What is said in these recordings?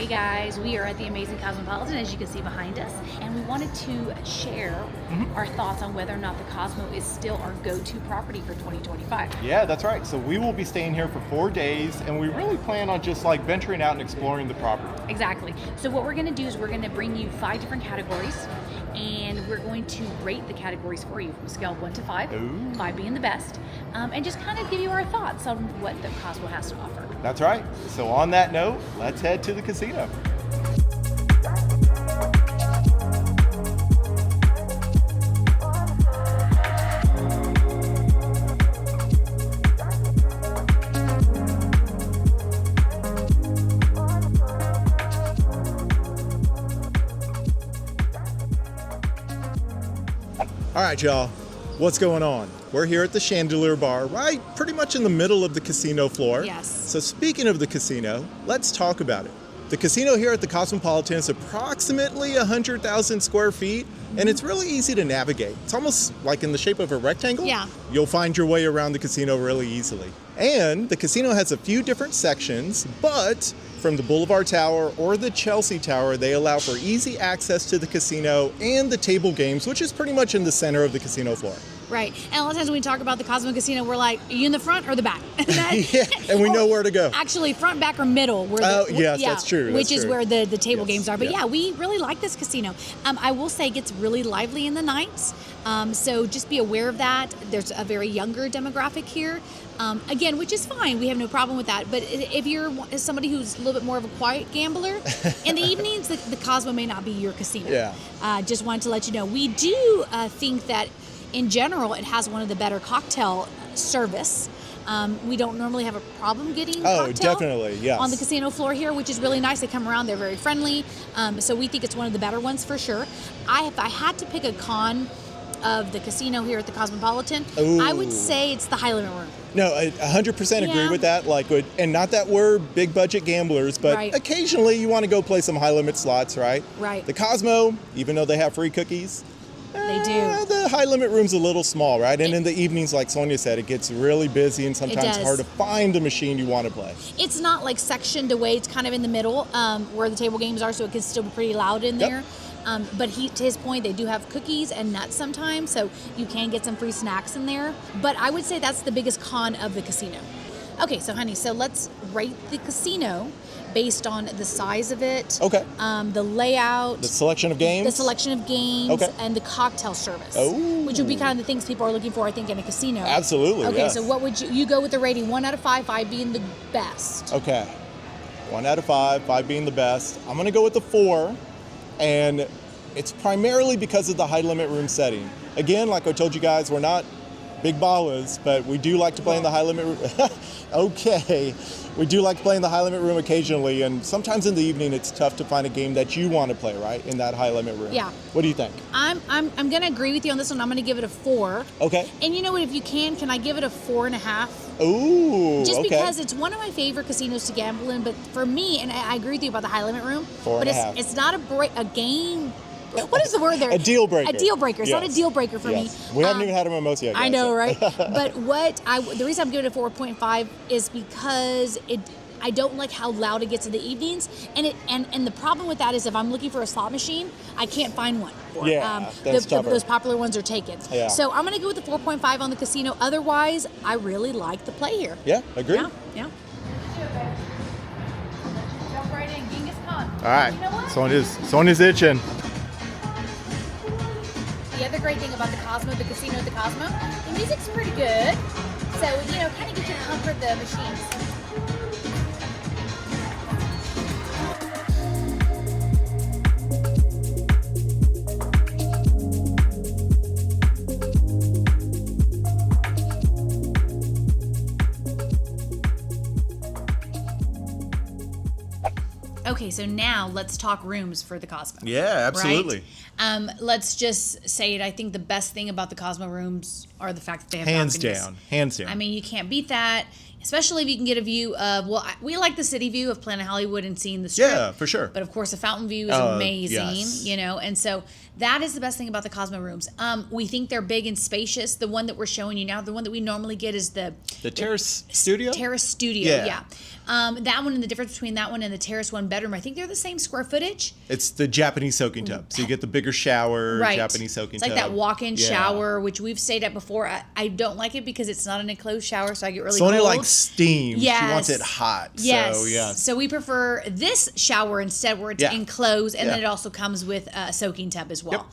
guys, we are at the amazing Cosmopolitan, as you can see behind us, and we wanted to share our thoughts on whether or not the Cosmo is still our go-to property for 2025. Yeah, that's right. So we will be staying here for 4 days, and we really plan on just like venturing out and exploring the property. Exactly. So what we're going to do is we're going to bring you 5 different categories, and we're going to rate the categories for you from a scale of 1 to 5, Ooh. 5 being the best, and just kind of give you our thoughts on what the Cosmo has to offer. That's right. So on that note, let's head to the casino. All right, y'all, what's going on? We're here at the Chandelier Bar, right pretty much in the middle of the casino floor. Yes. So speaking of the casino, let's talk about it. The casino here at the Cosmopolitan is approximately 100,000 square feet, and it's really easy to navigate. It's almost like in the shape of a rectangle. Yeah. You'll find your way around the casino really easily. And the casino has a few different sections, but from the Boulevard Tower or the Chelsea Tower, they allow for easy access to the casino and the table games, which is pretty much in the center of the casino floor. Right. And a lot of times when we talk about the Cosmo Casino, we're like, are you in the front or the back? Yeah, and we know where to go. Actually, front, back, or middle. Where Yes, that's true. Which is where the table games are. But yeah, we really like this casino. I will say it gets really lively in the nights. So just be aware of that. There's a very younger demographic here. Again, which is fine. We have no problem with that. But if you're somebody who's a little bit more of a quiet gambler, in the evenings, the Cosmo may not be your casino. Yeah. Just wanted to let you know. We do think that in general, it has one of the better cocktail service. We don't normally have a problem getting cocktail definitely, yes, on the casino floor here, which is really nice. They come around, they're very friendly. So we think it's one of the better ones for sure. If I had to pick a con of the casino here at the Cosmopolitan, I would say it's the high limit room. No, I 100% agree with that. And not that we're big budget gamblers, but occasionally you want to go play some high limit slots, right? Right. The Cosmo, even though they have free cookies, they do. The high limit room's a little small, right? And in the evenings, like Sonia said, it gets really busy and sometimes hard to find the machine you want to play. It's not like sectioned away. It's kind of in the middle where the table games are, so it can still be pretty loud in there. But to his point, they do have cookies and nuts sometimes, so you can get some free snacks in there. But I would say that's the biggest con of the casino. Okay, so honey, so let's rate the casino based on the size of it, the layout, the selection of games, and the cocktail service, which would be kind of the things people are looking for, I think, in a casino. Absolutely. Okay, yes. so what would you go with the rating? 1 out of 5, 5 being the best. Okay, 1 out of 5, 5 being the best. I'm gonna go with the 4, and it's primarily because of the high limit room setting. Again, like I told you guys, we're not big ballas, but we do like to play in the high limit room. Okay. We do like to play in the high limit room occasionally, and sometimes in the evening it's tough to find a game that you want to play, right, in that high limit room. Yeah. What do you think? I'm going to agree with you on this one. I'm going to give it a 4. Okay. And you know what? If you can I give it a 4.5? Ooh. Just because it's one of my favorite casinos to gamble in, but for me, and I agree with you about the high limit room, 4.5. But it's not a game. What is the word there? A deal breaker. A deal breaker. It's not a deal breaker for me. We haven't even had a mimosa yet. I know, right? But the reason I'm giving it a 4.5 is because I don't like how loud it gets in the evenings, and the problem with that is if I'm looking for a slot machine, I can't find one. Those popular ones are taken. Yeah. So I'm going to go with the 4.5 on the casino. Otherwise, I really like the play here. Yeah, agreed. Yeah. Jump right in, Genghis Khan. All right. You know what? Sonia's itching. The other great thing about the casino at the Cosmo, the music's pretty good. So, kind of get you to comfort the machines. Okay, so now let's talk rooms for the Cosmo. Yeah, absolutely. Right? Let's just say it. I think the best thing about the Cosmo rooms are the fact that they have balconies. Hands down. I mean, you can't beat that. especially if you can get a view of, we like the city view of Planet Hollywood and seeing the Strip. Yeah, for sure. But of course, the fountain view is amazing, yes. and so that is the best thing about the Cosmo rooms. We think they're big and spacious. The one that we're showing you now, the one that we normally get is the Terrace Studio? Terrace Studio, Yeah. That one, and the difference between that one and the Terrace one bedroom, I think they're the same square footage. It's the Japanese soaking tub. So you get the bigger shower, Right. Japanese soaking It's tub. like that walk-in shower, which we've stayed at before. I don't like it because it's not an enclosed shower, so I get really Sonia cold. likes steam. Yes. She wants it hot. Yes. So, yes. So we prefer this shower instead, where it's enclosed, and then it also comes with a soaking tub as well.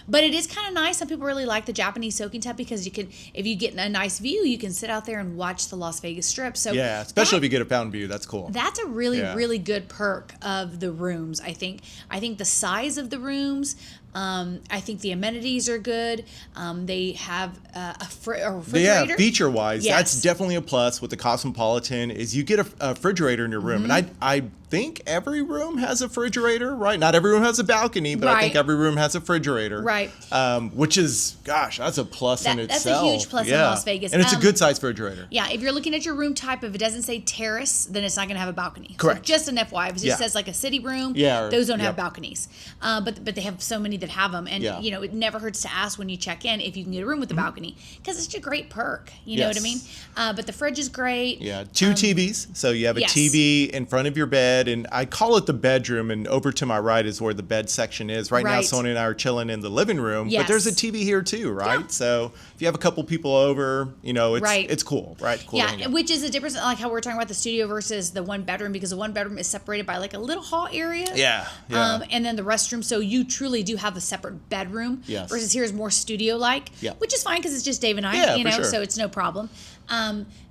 But it is kind of nice. Some people really like the Japanese soaking tub because you can, if you get a nice view, you can sit out there and watch the Las Vegas Strip. So yeah, especially if you get a fountain view, that's cool. That's a really, really good perk of the rooms, I think. I think the size of the rooms, I think the amenities are good. They have a refrigerator. Yeah, feature-wise, Yes. that's definitely a plus with the Cosmopolitan is you get a refrigerator in your room. And I think every room has a refrigerator, right? Not every room has a balcony, but I think every room has a refrigerator. Right. Which is, gosh, that's a plus in itself. That's a huge plus in Las Vegas. And it's a good size refrigerator. Yeah, if you're looking at your room type, if it doesn't say terrace, then it's not going to have a balcony. Correct. So just an FYI, if it just says like a city room, those don't have balconies. But they have so many that have them. And, it never hurts to ask when you check in if you can get a room with a balcony because it's such a great perk. You know what I mean? But the fridge is great. Yeah, two TVs. So you have a TV in front of your bed, and I call it the bedroom, and over to my right is where the bed section is. Right now, Sonia and I are chilling in the living room, but there's a TV here too, right? Yeah. So if you have a couple people over, it's cool, right? Cool. Yeah, which is a difference, like how we're talking about the studio versus the one bedroom, because the one bedroom is separated by like a little hall area. Yeah. And then the restroom, so you truly do have a separate bedroom. Yes. Versus here is more studio-like. Yeah. Which is fine because it's just Dave and I, for sure. So it's no problem.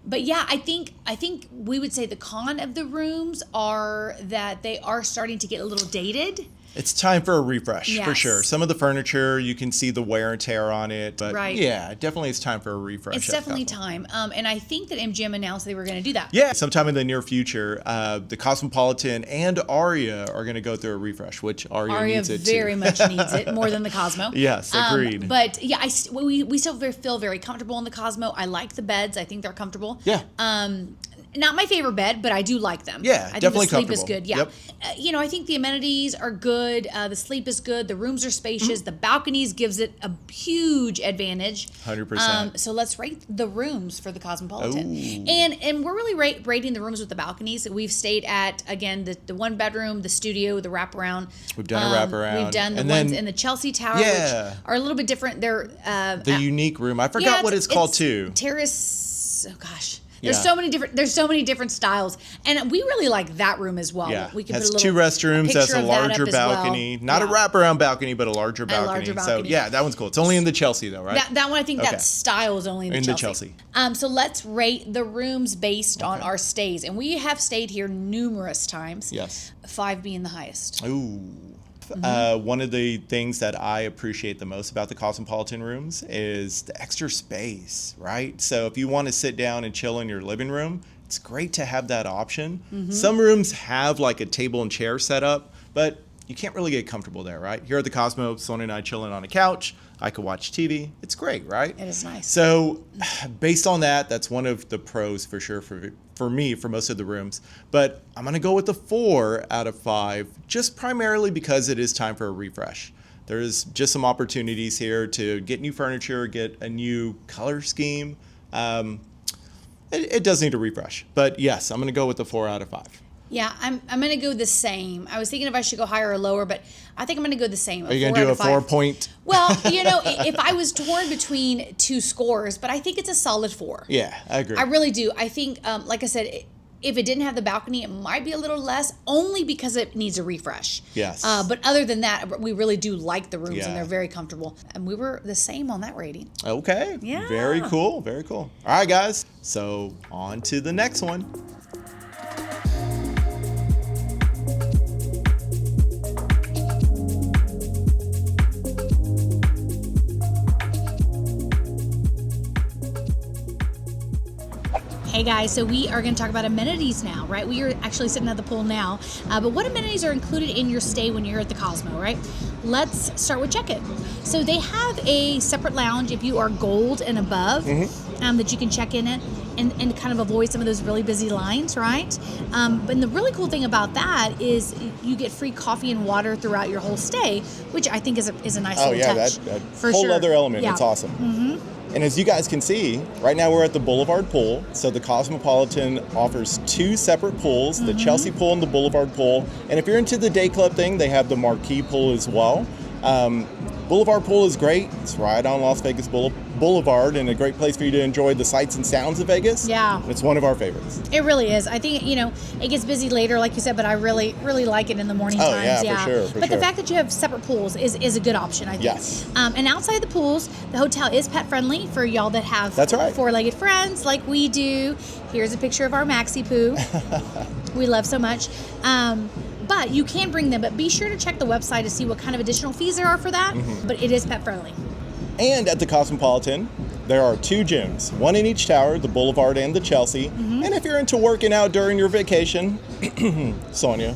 But yeah, I think we would say the con of the rooms are that they are starting to get a little dated. It's time for a refresh, for sure. Some of the furniture, you can see the wear and tear on it. But yeah, definitely it's time for a refresh. It's definitely time. And I think that MGM announced they were going to do that. Yeah, sometime in the near future, the Cosmopolitan and Aria are going to go through a refresh, which Aria needs it too. Very much needs it, more than the Cosmo. Yes, agreed. But yeah, we still feel very comfortable in the Cosmo. I like the beds. I think they're comfortable. Yeah. Not my favorite bed, but I do like them. Yeah, I definitely think the sleep comfortable. is good. Yeah. Yep. I think the amenities are good. The sleep is good. The rooms are spacious. The balconies gives it a huge advantage. 100%. So let's rate the rooms for the Cosmopolitan. And we're really rating the rooms with the balconies. We've stayed at, again, the one bedroom, the studio, the wraparound. We've done a wraparound. We've done the ones in the Chelsea Tower, which are a little bit different. They're the unique room. I forgot what it's called too. Terrace. Oh gosh. There's so many different styles, and we really like that room as well. Yeah, we can has put two restrooms, has a larger balcony, not a wraparound balcony, but a larger balcony. So yeah, that one's cool. It's only in the Chelsea though, right? That one, I think that style is only in the Chelsea. So let's rate the rooms based on our stays, and we have stayed here numerous times. Yes, 5 being the highest. Ooh. One of the things that I appreciate the most about the Cosmopolitan rooms is the extra space, right? So if you want to sit down and chill in your living room, it's great to have that option. Some rooms have like a table and chair set up, but you can't really get comfortable there, right? Here at the Cosmo, Sonia and I chilling on a couch. I could watch TV. It's great, right? It is nice. So based on that, that's one of the pros for sure for me, for most of the rooms. But I'm going to go with the 4 out of 5, just primarily because it is time for a refresh. There's just some opportunities here to get new furniture, get a new color scheme. It does need a refresh. But yes, I'm going to go with the 4 out of 5. Yeah, I'm going to go the same. I was thinking if I should go higher or lower, but I think I'm going to go the same. Are you going to do a 4 point? Well, if I was torn between 2 scores, but I think it's a solid 4. Yeah, I agree. I really do. I think, like I said, if it didn't have the balcony, it might be a little less, only because it needs a refresh. Yes. But other than that, we really do like the rooms, and they're very comfortable. And we were the same on that rating. Okay. Yeah. Very cool. Very cool. All right, guys. So on to the next one. Hey guys, so we are going to talk about amenities now, right? We are actually sitting at the pool now, but what amenities are included in your stay when you're at the Cosmo, right? Let's start with check-in. So they have a separate lounge if you are gold and above that you can check in at. and kind of avoid some of those really busy lines, right? But the really cool thing about that is you get free coffee and water throughout your whole stay, which I think is a nice little touch. That for whole sure. other element. Yeah. It's awesome. And as you guys can see, right now we're at the Boulevard Pool. So the Cosmopolitan offers 2 separate pools, the Chelsea pool and the Boulevard pool. And if you're into the day club thing, they have the Marquee pool as well. Boulevard pool is great. It's right on Las Vegas Boulevard and a great place for you to enjoy the sights and sounds of Vegas. Yeah. It's one of our favorites. It really is. I think, it gets busy later, like you said, but I really, really like it in the morning times. Yeah, for sure. But the fact that you have separate pools is a good option, I think. Yes. And outside the pools, the hotel is pet friendly for y'all that have That's right. 4-legged friends like we do. Here's a picture of our Maxi Poo. We love so much. But you can bring them, but be sure to check the website to see what kind of additional fees there are for that. But it is pet friendly. And at the Cosmopolitan, there are 2 gyms, one in each tower, the Boulevard and the Chelsea. And if you're into working out during your vacation, Sonia,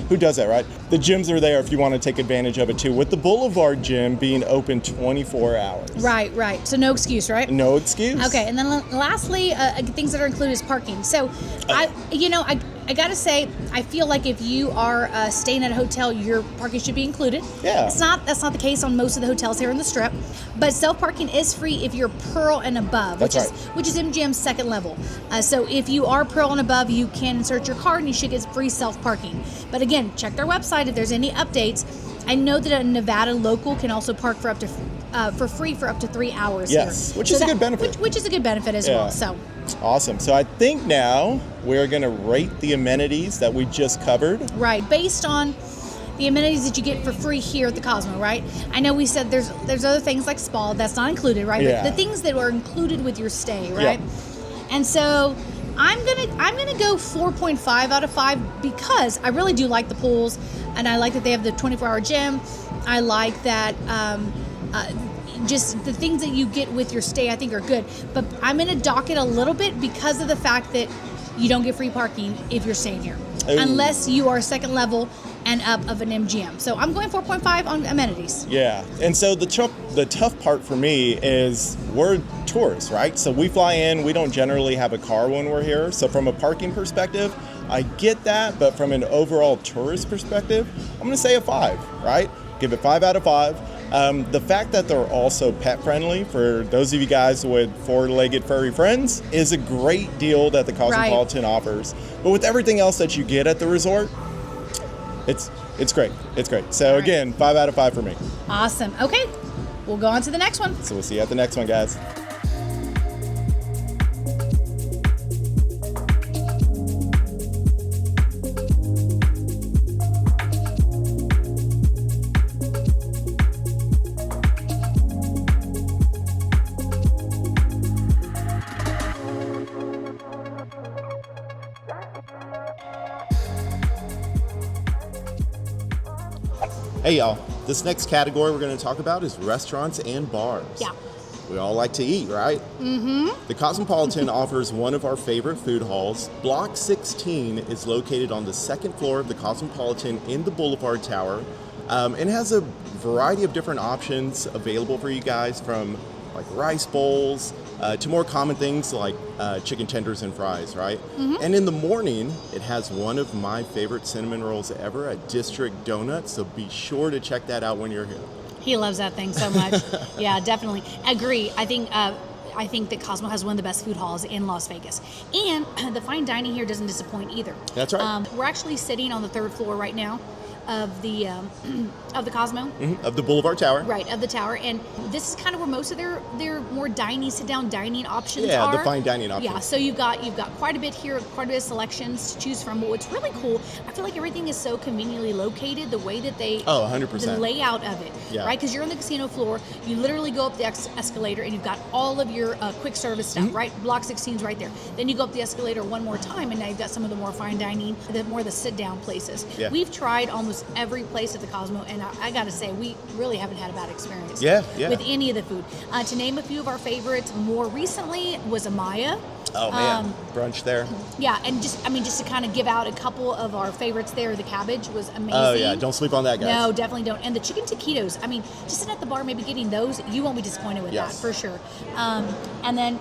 who does that, right? The gyms are there if you want to take advantage of it too, with the Boulevard gym being open 24 hours. Right. So no excuse, right? No excuse. Okay, and then lastly, things that are included is parking. So, I gotta say, I feel like if you are staying at a hotel, your parking should be included. Yeah. That's not the case on most of the hotels here in the Strip, but self-parking is free if you're Pearl and above, That's which is MGM's second level. So if you are Pearl and above, you can insert your card and you should get free self-parking. But again, check their website if there's any updates. I know that a Nevada local can also park for free for up to 3 hours. Yes, here. which is a good benefit. Which is a good benefit as well. So. Awesome. So I think now we're going to rate the amenities that we just covered. Right. Based on the amenities that you get for free here at the Cosmo, right? I know we said there's other things like spa that's not included, right? Yeah. But the things that are included with your stay, right? Yeah. And so I'm gonna go 4.5 out of 5 because I really do like the pools, and I like that they have the 24-hour gym. I like that. Just the things that you get with your stay, I think, are good. But I'm going to dock it a little bit because of the fact that you don't get free parking if you're staying here, unless you are second level and up of an MGM. So I'm going 4.5 on amenities. Yeah, and so the tough part for me is we're tourists, right? So we fly in, we don't generally have a car when we're here. So from a parking perspective, I get that, but from an overall tourist perspective, I'm going to say a 5, right? Give it 5 out of 5. The fact that they're also pet friendly for those of you guys with 4-legged furry friends is a great deal that the Cosmopolitan offers. But with everything else that you get at the resort, it's great. It's great. So again, 5 out of 5 for me. Awesome. Okay, we'll go on to the next one. So we'll see you at the next one, guys. Hey y'all, this next category we're going to talk about is restaurants and bars. Yeah. We all like to eat, right? Mm-hmm. The Cosmopolitan offers one of our favorite food halls. Block 16 is located on the 2nd floor of the Cosmopolitan in the Boulevard Tower. And has a variety of different options available for you guys, from like rice bowls to more common things like chicken tenders and fries, right? Mm-hmm. And in the morning, it has one of my favorite cinnamon rolls ever, a District Donut. So be sure to check that out when you're here. He loves that thing so much. Yeah, definitely. Agree. I think that Cosmo has one of the best food halls in Las Vegas. And the fine dining here doesn't disappoint either. That's right. We're actually sitting on the 3rd floor right now of the Cosmo. Mm-hmm. Of the Boulevard Tower. Right, of the tower. And this is kind of where most of their more sit-down dining options are. Yeah, the fine dining options. Yeah, so you've got quite a bit here, quite a bit of selections to choose from. But what's really cool, I feel like everything is so conveniently located, the way that they... 100%. The layout of it, yeah. Right? Because you're on the casino floor, you literally go up the escalator and you've got all of your quick service stuff, mm-hmm. right? Block 16's right there. Then you go up the escalator one more time and now you've got some of the more fine dining, the sit-down places. Yeah. We've tried almost every place at the Cosmo, and I got to say, we really haven't had a bad experience yeah. with any of the food. To name a few of our favorites, more recently was Amaya. Oh man, brunch there. Yeah, and just to kind of give out a couple of our favorites there. The cabbage was amazing. Oh yeah, don't sleep on that, guys. No, definitely don't. And the chicken taquitos. I mean, just sitting at the bar, maybe getting those, you won't be disappointed with that for sure. And then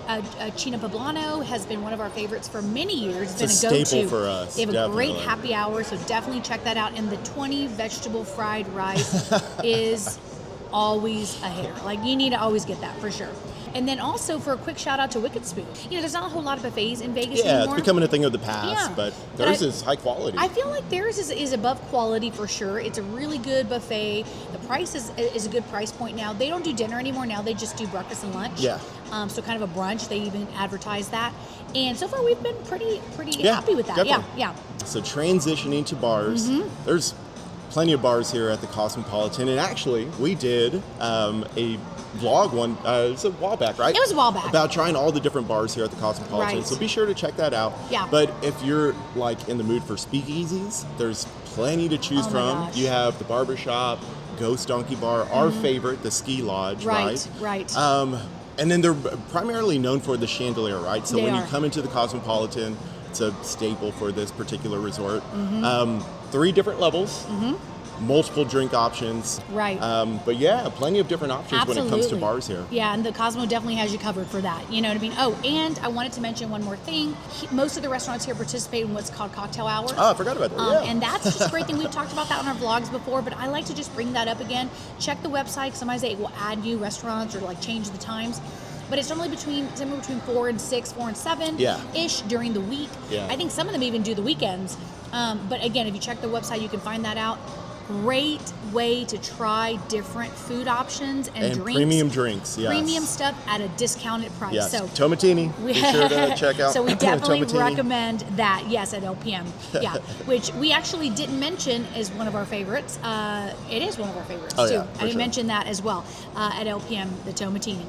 China Poblano has been one of our favorites for many years. It's been a staple go-to for us. They have Definitely. a great happy hour, so definitely check that out. And the 20 vegetable fried rice is always a hitter. Like, you need to always get that for sure. And then also for a quick shout out to Wicked Spoon. You know, there's not a whole lot of buffets in Vegas anymore. Yeah, it's becoming a thing of the past, Yeah. but theirs is high quality. I feel like theirs is above quality for sure. It's a really good buffet. The price is a good price point now. They don't do dinner anymore now. They just do breakfast and lunch. Yeah. So kind of a brunch. They even advertise that. And so far we've been pretty happy with that. Definitely. Yeah. So transitioning to bars, there's plenty of bars here at the Cosmopolitan, and actually we did a vlog it's a while back, right? It was a while back. About trying all the different bars here at the Cosmopolitan. Right. So be sure to check that out. Yeah. But if you're like in the mood for speakeasies, there's plenty to choose Oh my from. gosh. You have the Barbershop, Ghost Donkey Bar, our favorite, the Ski Lodge, right? Right. And then they're primarily known for the chandelier, right? So They when are. you come into the Cosmopolitan, it's a staple for this particular resort. 3 different levels, multiple drink options. Right. But yeah, plenty of different options when it comes to Absolutely. bars here. Yeah, and the Cosmo definitely has you covered for that. You know what I mean? Oh, and I wanted to mention one more thing. Most of the restaurants here participate in what's called cocktail hours. Oh, I forgot about that. Yeah. And that's just a great thing. We've talked about that on our vlogs before, but I like to just bring that up again. Check the website. Sometimes they will add new restaurants or like change the times. But it's normally somewhere between 4 and 6, 4 and 7 ish during the week. Yeah. I think some of them even do the weekends. But again, if you check the website, you can find that out. Great way to try different food options and drinks. Premium drinks, yes. Premium stuff at a discounted price. Yes. So Tomatini. Be sure to check out. So we definitely Tomatini. recommend that, yes, at LPM. Yeah, which we actually didn't mention is one of our favorites. It is one of our favorites, Oh, too. yeah, I for didn't sure. mention that as well at LPM, the Tomatini.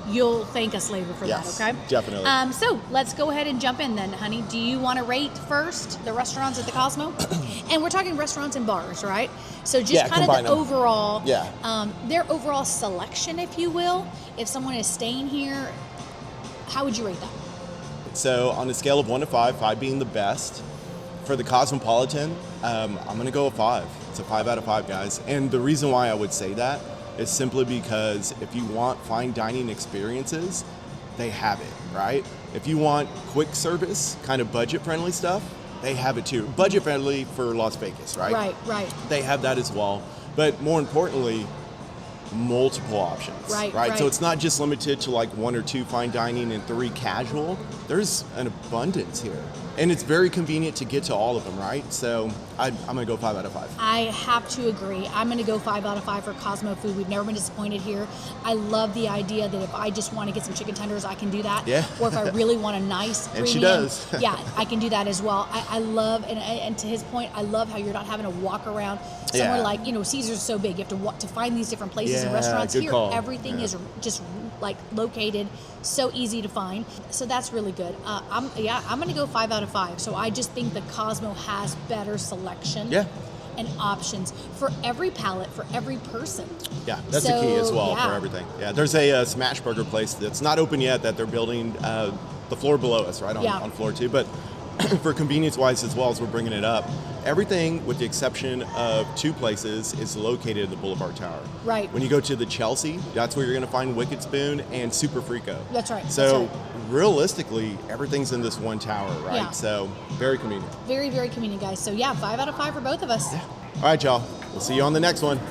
You'll thank us later for Yes, that, okay? definitely. So let's go ahead and jump in then, honey. Do you want to rate first the restaurants at the Cosmo? And we're talking restaurants and bars, right? So just kind of combine the them. overall, Yeah. their overall selection, if you will. If someone is staying here, how would you rate that? So on a scale of 1 to 5, 5 being the best, for the Cosmopolitan, I'm going to go a 5. It's a 5 out of 5, guys. And the reason why I would say that is simply because if you want fine dining experiences, they have it, right? If you want quick service, kind of budget-friendly stuff, they have it too. Budget-friendly for Las Vegas, right? Right. They have that as well. But more importantly, multiple options, Right. So it's not just limited to like 1 or 2 fine dining and 3 casual. There's an abundance here. And it's very convenient to get to all of them, right? So I'm going to go 5 out of 5. I have to agree. I'm going to go 5 out of 5 for Cosmo food. We've never been disappointed here. I love the idea that if I just want to get some chicken tenders, I can do that. Yeah. Or if I really want a nice And she premium, does. yeah, I can do that as well. I love, and to his point, I love how you're not having to walk around somewhere Yeah. like, Caesar's is so big. You have to walk to find these different places and Yeah, restaurants. good Here, call. everything is just like located, so easy to find. So that's really good. I'm going to go 5 out of 5. So I just think the Cosmo has better selection. Yeah. And options for every palate, for every person. Yeah, that's the key as well yeah. for everything. Yeah, there's a smash burger place that's not open yet that they're building the floor below us, right, on floor 2. But for convenience-wise as well as we're bringing it up, everything with the exception of 2 places is located in the Boulevard Tower. Right. When you go to the Chelsea, that's where you're going to find Wicked Spoon and Super Frico. That's right. So that's right. realistically, everything's in this one tower, right? Yeah. So very convenient. Very, very convenient, guys. So yeah, 5 out of 5 for both of us. All right, y'all. We'll see you on the next one.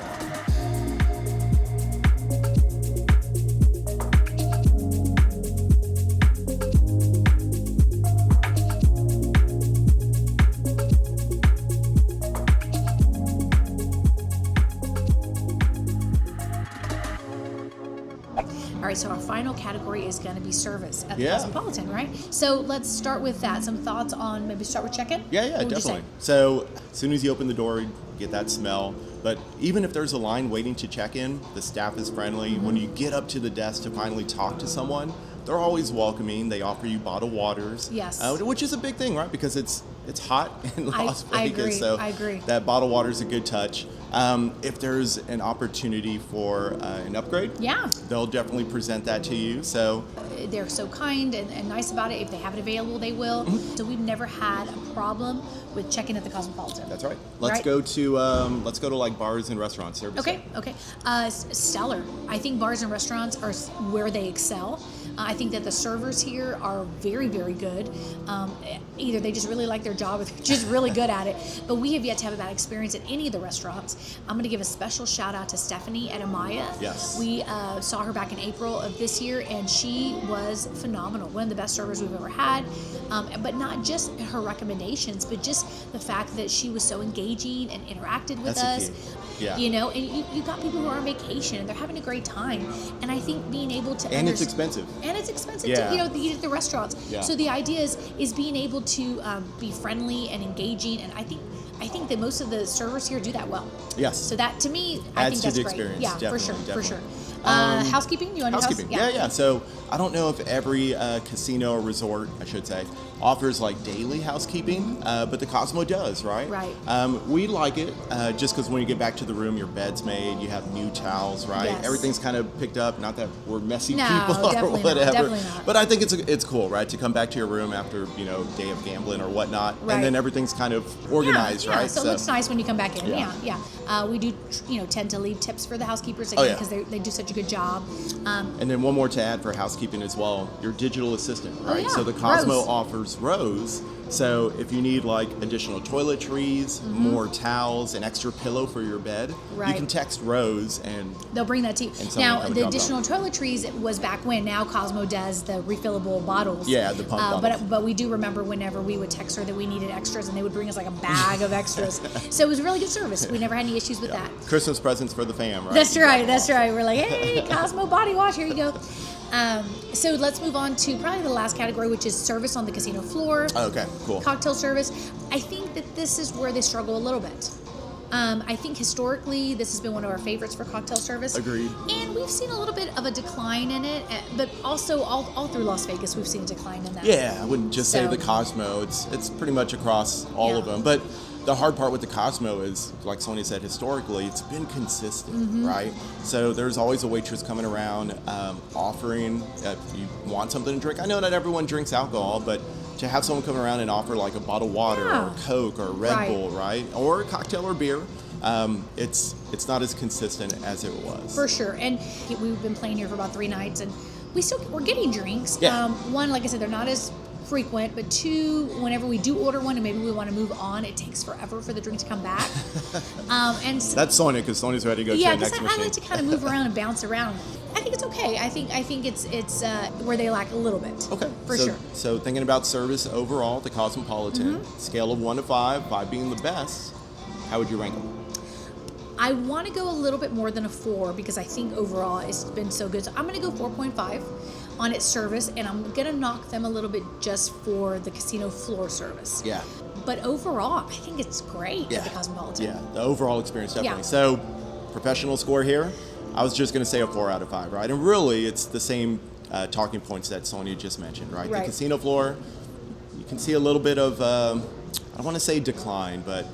All right, so our final category is going to be service at the Yeah. Cosmopolitan, right? So let's start with that. Some thoughts on maybe start with check-in? Yeah, What would you definitely. say? So as soon as you open the door, you get that smell. But even if there's a line waiting to check in, the staff is friendly. When you get up to the desk to finally talk to someone, they're always welcoming. They offer you bottled waters. Yes. Which is a big thing, right? Because it's hot in Las Vegas. I agree. So I agree. that bottled water is a good touch. If there's an opportunity for an upgrade, Yeah. they'll definitely present that to you. So They're so kind and nice about it. If they have it available, they will. So we've never had a problem with checking at the Cosmopolitan. that's right. Let's go to like bars and restaurants service. Okay. Stellar. I think bars and restaurants are where they excel. I think that the servers here are very, very good. Either they just really like their job or they're just really good at it. But we have yet to have a bad experience at any of the restaurants. I'm going to give a special shout out to Stephanie at Amaya. Yes. We saw her back in April of this year, and she was phenomenal. One of the best servers we've ever had. But not just her recommendations, but just the fact that she was so engaging and interacted with That's us. the key. Yeah. You know, and you got people who are on vacation and they're having a great time. And I think being able to And it's expensive. And it's expensive Yeah. to eat at the restaurants. Yeah. So the idea is being able to be friendly and engaging, and I think that most of the servers here do that well. Yes. So that to me, I Adds think to that's the great. experience. Yeah, Definitely, for sure. definitely. Housekeeping? You want to Housekeeping. Yeah. So I don't know if every casino or resort, I should say, offers like daily housekeeping, but the Cosmo does, right? Right. We like it just because when you get back to the room, your bed's made, you have new towels, right? Yes. Everything's kind of picked up. Not that we're messy No, people or definitely not, whatever, definitely not. but I think it's cool, right? To come back to your room after day of gambling or whatnot, Right. and then everything's kind of organized, yeah, right? So it looks nice when you come back in. Yeah. Yeah. We do, tend to leave tips for the housekeepers Oh, again yeah. because they do such a good job. And then one more to add for housekeeping as well, your digital assistant, right? yeah, So the Cosmo Rose. offers Rose. So if you need like additional toiletries, more towels, an extra pillow for your bed, you Right. can text Rose and They'll bring that to you. someone Now, come and the drop it additional off. toiletries was back when. Now Cosmo does the refillable bottles. Yeah, the pump bottles. But we do remember whenever we would text her that we needed extras, and they would bring us like a bag of extras. So it was really good service. We never had any issues with that. Christmas presents for the fam, right? That's right. We're like, hey, Cosmo body wash, here you go. So let's move on to probably the last category, which is service on the casino floor. Okay, cool. Cocktail service. I think that this is where they struggle a little bit. I think historically this has been one of our favorites for cocktail service. Agreed. And we've seen a little bit of a decline in it, but also all through Las Vegas we've seen a decline in that. Yeah, I wouldn't just say So- the Cosmo. It's pretty much across all of Yeah. them. But the hard part with the Cosmo is, like Sonia said, historically it's been consistent, right? So there's always a waitress coming around offering. If you want something to drink, I know not everyone drinks alcohol, but to have someone come around and offer like a bottle of water Yeah. or Coke or Red Right. Bull, right, or a cocktail or beer, it's not as consistent as it was. For sure. And we've been playing here for about 3 nights, and we're getting drinks. Yeah. One, like I said, they're not as frequent, but 2, whenever we do order one and maybe we want to move on, it takes forever for the drink to come back. And so, That's Sonia, because Sonia's ready to go yeah, to the because next I machine. like to kind of move around and bounce around. I think it's okay. I think it's where they lack a little bit. Okay. For so, sure. So thinking about service overall at the Cosmopolitan, scale of 1 to 5, 5 being the best, how would you rank them? I want to go a little bit more than a 4 because I think overall it's been so good. So I'm going to go 4.5 on its service, and I'm going to knock them a little bit just for the casino floor service. Yeah. But overall, I think it's great at the Cosmopolitan. Yeah, the overall experience, definitely. Yeah. So, professional score here, I was just going to say a 4 out of 5, right? And really, it's the same talking points that Sonia just mentioned, right? Right. The casino floor, you can see a little bit of, I don't want to say decline, but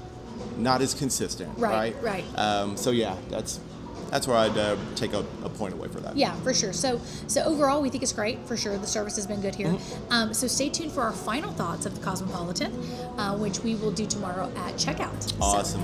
not as consistent, right? Right. So, yeah, that's where I'd take a point away for that. Yeah, for sure. So overall, we think it's great. For sure, the service has been good here. So stay tuned for our final thoughts of the Cosmopolitan, which we will do tomorrow at checkout. Awesome.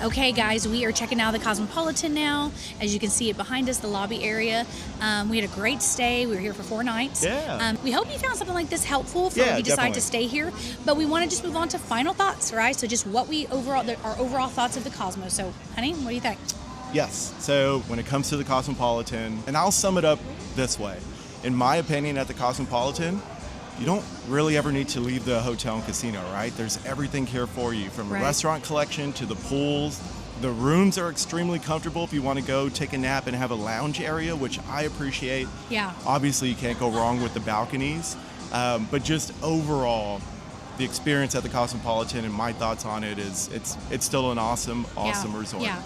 Okay, guys, we are checking out the Cosmopolitan now. As you can see it behind us, the lobby area. We had a great stay. We were here for 4 nights. Yeah. We hope you found something like this helpful for Yeah, if you decide definitely. to stay here. But we want to just move on to final thoughts, right? So just our overall thoughts of the Cosmo. So, honey, what do you think? Yes. So when it comes to the Cosmopolitan, and I'll sum it up this way. In my opinion, at the Cosmopolitan, you don't really ever need to leave the hotel and casino, right? There's everything here for you, from Right. a restaurant collection to the pools. The rooms are extremely comfortable if you want to go take a nap and have a lounge area, which I appreciate. Yeah. Obviously, you can't go wrong with the balconies. But just overall, the experience at the Cosmopolitan and my thoughts on it is it's still an awesome resort. Yeah.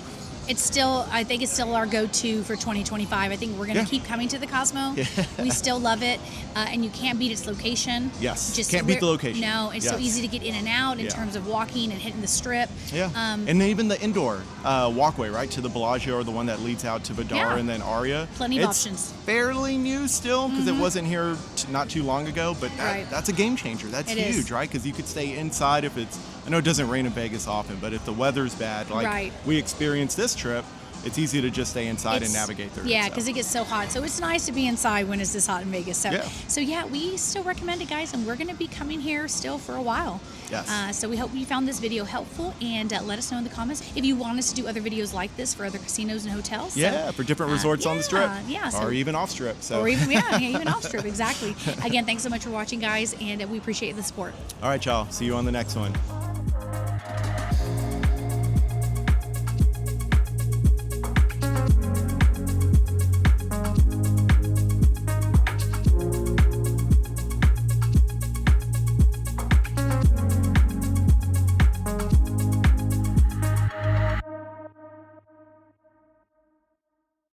I think it's still our go-to for 2025. I think we're going to keep coming to the Cosmo. Yeah. We still love it, and you can't beat its location. Yes, can't beat the location. No, it's so easy to get in and out in terms of walking and hitting the strip. Yeah, and even the indoor walkway, right, to the Bellagio, or the one that leads out to Vidar and then Aria. Plenty of options. Fairly new still, because it wasn't here not too long ago, but that's a game changer. That's huge, right? Because you could stay inside if it's, I know it doesn't rain in Vegas often, but if the weather's bad, like we experienced this trip, it's easy to just stay inside and navigate through. Yeah, because it gets so hot. So it's nice to be inside when it's this hot in Vegas. So we still recommend it, guys, and we're going to be coming here still for a while. Yes. So we hope you found this video helpful, and let us know in the comments if you want us to do other videos like this for other casinos and hotels. Yeah, for different resorts on the strip. Yeah. Or even off strip. So. Or even, even off strip, exactly. Again, thanks so much for watching, guys, and we appreciate the support. All right, y'all. See you on the next one.